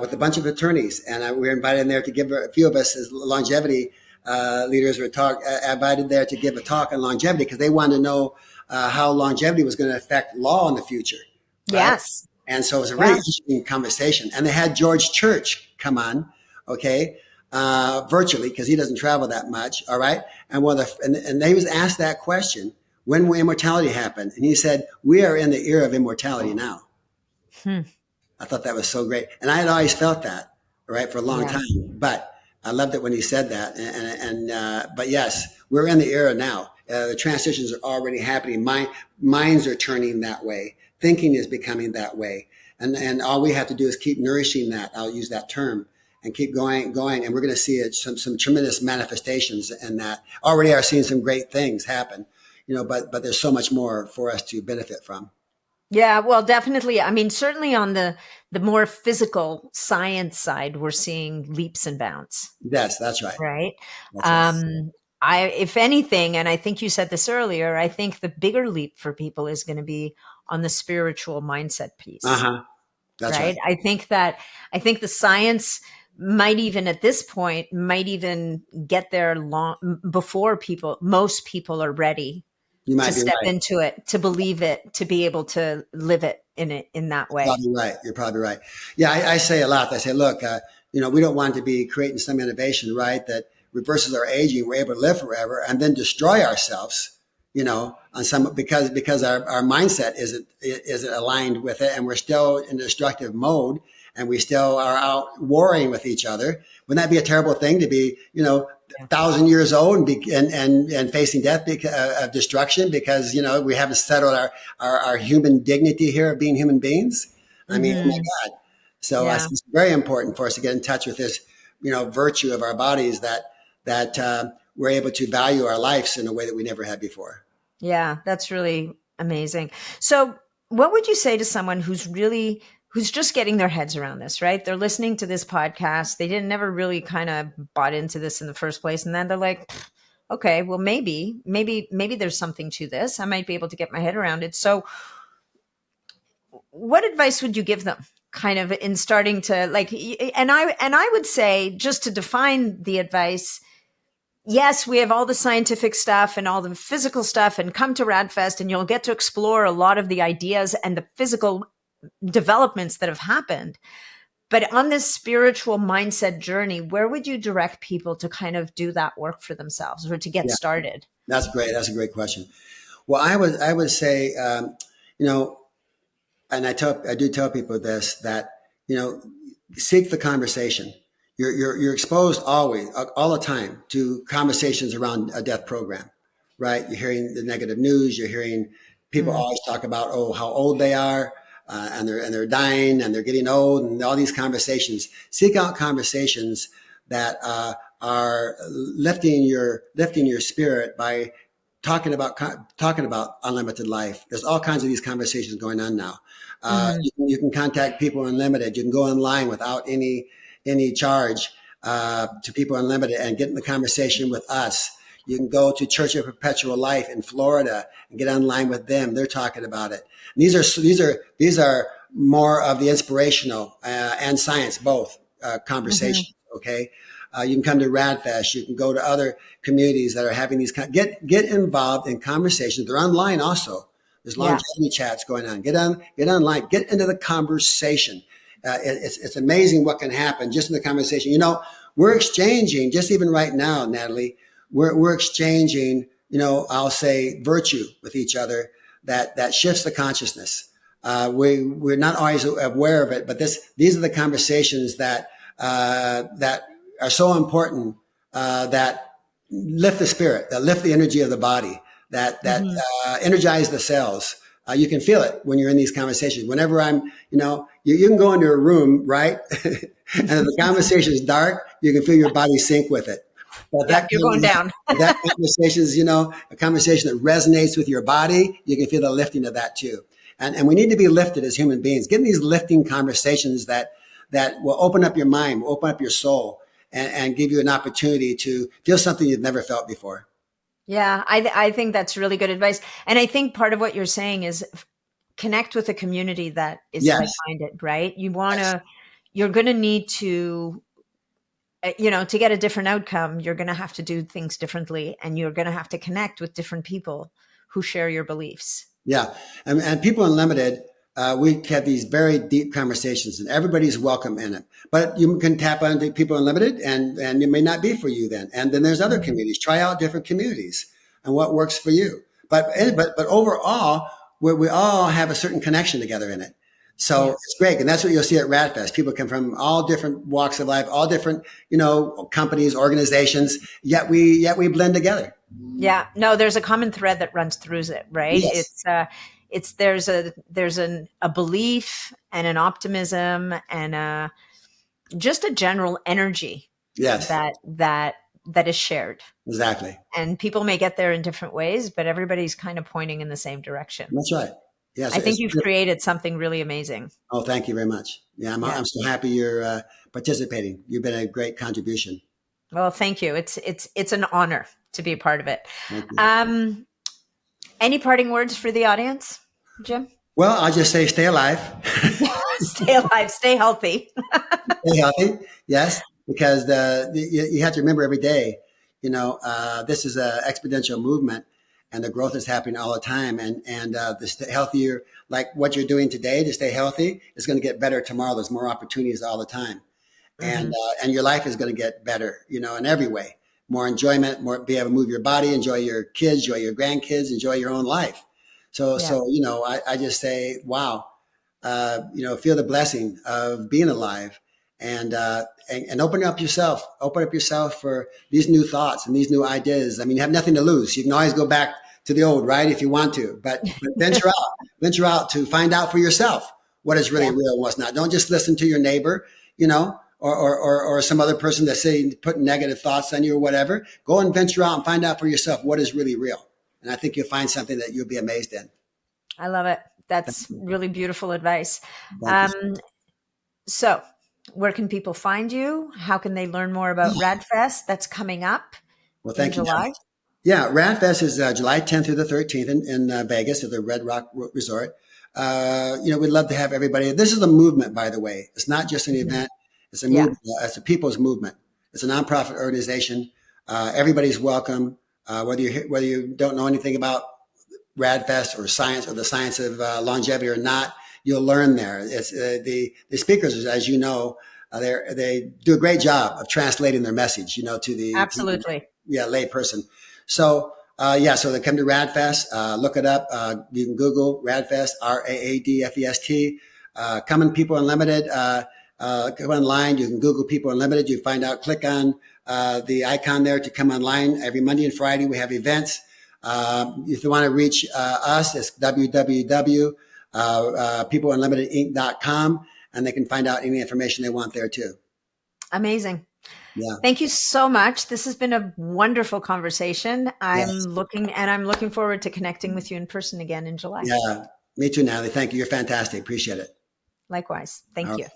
with a bunch of attorneys. And we were invited in there to give a few of us as longevity leaders were invited there to give a talk on longevity because they wanted to know how longevity was going to affect law in the future. Right. Yes. And so it was a really Yeah. interesting conversation. And they had George Church come on, okay, virtually because he doesn't travel that much. All right. And they was asked that question, when will immortality happen? And he said, we are in the era of immortality now. Hmm. I thought that was so great. And I had always felt that, right, for a long Yeah. time. But I loved it when he said that. But yes, we're in the era now. The transitions are already happening. Minds are turning that way. Thinking is becoming that way. And all we have to do is keep nourishing that. I'll use that term and keep going. And we're going to see some tremendous manifestations in that. Already are seeing some great things happen, but there's so much more for us to benefit from. Yeah, well, definitely. I mean, certainly on the more physical science side, we're seeing leaps and bounds, Yes, that's right. right? That's right. Um, if anything, and I think you said this earlier, I think the bigger leap for people is going to be on the spiritual mindset piece, Uh-huh. That's right. right? I think the science might even at this point might even get there long before most people are ready You to might be step right. into it, to believe it, to be able to live it in that way. Probably right. You're probably right. Yeah, I say a lot. I say, look, we don't want to be creating some innovation, right, that reverses our aging. We're able to live forever and then destroy ourselves, on some because our mindset isn't aligned with it, and we're still in destructive mode, and we still are out warring with each other. Wouldn't that be a terrible thing to be, 1,000 years old and facing death of destruction because we haven't settled our human dignity here of being human beings? I mean, oh my Hmm. God. So Yeah. it's very important for us to get in touch with this, virtue of our bodies that we're able to value our lives in a way that we never had before. Yeah, that's really amazing. So, what would you say to someone who's just getting their heads around this, right? They're listening to this podcast. They didn't never really kind of bought into this in the first place, and then they're like, "Pfft, okay, well maybe there's something to this. I might be able to get my head around it." So, what advice would you give them kind of in starting to like and I would say, just to define the advice, yes, we have all the scientific stuff and all the physical stuff, and come to RAADfest and you'll get to explore a lot of the ideas and the physical developments that have happened. But on this spiritual mindset journey, where would you direct people to kind of do that work for themselves or to get Yeah, started? that's great. That's a great question. Well, I would say, you know, and I do tell people this, that, you know, seek the conversation. You're exposed always, all the time, to conversations around a death program, right? You're hearing the negative news. You're hearing people Mm, always talk about, oh, how old they are, and they're dying and they're getting old, and all these conversations. Seek out conversations that are lifting your spirit by talking about unlimited life. There's all kinds of these conversations going on now. mhm. You can contact People Unlimited. You can go online without any charge to People Unlimited and get in the conversation with us. You can go to Church of Perpetual Life in Florida and get online with them. They're talking about it. And these are more of the inspirational and science both Mhm. conversations. Okay, you can come to RAADfest. You can go to other communities that are having these. Get involved in conversations. They're online also. There's Yeah. longevity chats going on. Get online. Get into the conversation. It's amazing what can happen just in the conversation. We're exchanging just even right now, Natalie. We're exchanging. I'll say virtue with each other that shifts the consciousness. We're not always aware of it, but these are the conversations that are so important, that lift the spirit, that lift the energy of the body, that Mhm. energize the cells. You can feel it when you're in these conversations. Whenever you can go into a room, right? And if the conversation is dark, you can feel your body sync with it. But Yeah, you're going down. that conversation is, a conversation that resonates with your body. You can feel the lifting of that too. And we need to be lifted as human beings. Get in these lifting conversations that will open up your mind, will open up your soul, and give you an opportunity to feel something you've never felt before. Yeah, I think that's really good advice. And I think part of what you're saying is connect with a community that is Yes, like-minded, right? yes, You're going to need to, to get a different outcome, you're going to have to do things differently, and you're going to have to connect with different people who share your beliefs. yeah. And People Unlimited, we have these very deep conversations, and everybody's welcome in it. But you can tap onto People Unlimited, and it may not be for you then. And then there's other Mhm. communities. Try out different communities and what works for you. But Mhm. but overall, we all have a certain connection together in it. So Yeah. it's great, and that's what you'll see at RAADfest. People come from all different walks of life, all different companies, organizations. Yet we blend together. Yeah. No, there's a common thread that runs through it, right? Yes, It's there's a belief and an optimism and just a general energy yes, that is shared. exactly. And people may get there in different ways, but everybody's kind of pointing in the same direction. That's right. Yes, I think it's you've created something really amazing. Oh, thank you very much. Yeah, Yeah. I'm so happy you're participating. You've been a great contribution. Well, thank you. It's an honor to be a part of it. Thank you. Um, any parting words for the audience, Jim? Well, I'll just say stay alive, Stay alive, stay healthy. stay healthy. Yes, because you have to remember every day, this is an exponential movement, and the growth is happening all the time. And the healthier, like what you're doing today to stay healthy, is going to get better tomorrow. There's more opportunities all the time. and Hmm. uh, and your life is going to get better, in every way. More enjoyment, more be able to move your body, enjoy your kids, enjoy your grandkids, enjoy your own life. So, Yeah. so I just say, wow, feel the blessing of being alive, and open up yourself for these new thoughts and these new ideas. I mean, you have nothing to lose. You can always go back to the old, right, if you want to, but venture out to find out for yourself what is really real and what's not. Don't just listen to your neighbor, or some other person that's saying, putting negative thoughts on you or whatever. Go and venture out and find out for yourself what is really real. And I think you'll find something that you'll be amazed in. I love it. That's really beautiful advice. Thank you. So where can people find you? How can they learn more about RAADfest that's coming up in July? Yeah, RAADfest is July 10th through the 13th in Vegas at the Red Rock Resort. We'd love to have everybody. This is a movement, by the way. It's not just an event. It's a movement. It's a people's movement. It's a nonprofit organization. Everybody's welcome. Whether you don't know anything about RAADfest or science or the science of longevity or not, you'll learn there. It's the speakers, as you know, they do a great job of translating their message, to the absolutely lay person. So so they come to RAADfest. Look it up. You can Google RAADfest, RAADfest. Come People Unlimited. Come online. You can Google People Unlimited. You find out. Click on the icon there to come online. Every Monday and Friday we have events. If you want to reach us, it's www.peopleunlimitedinc.com, and they can find out any information they want there too. Amazing. Yeah. Thank you so much. This has been a wonderful conversation. I'm looking forward to connecting with you in person again in July. Yeah, me too, Natalie. Thank you. You're fantastic. Appreciate it. Likewise. Thank you.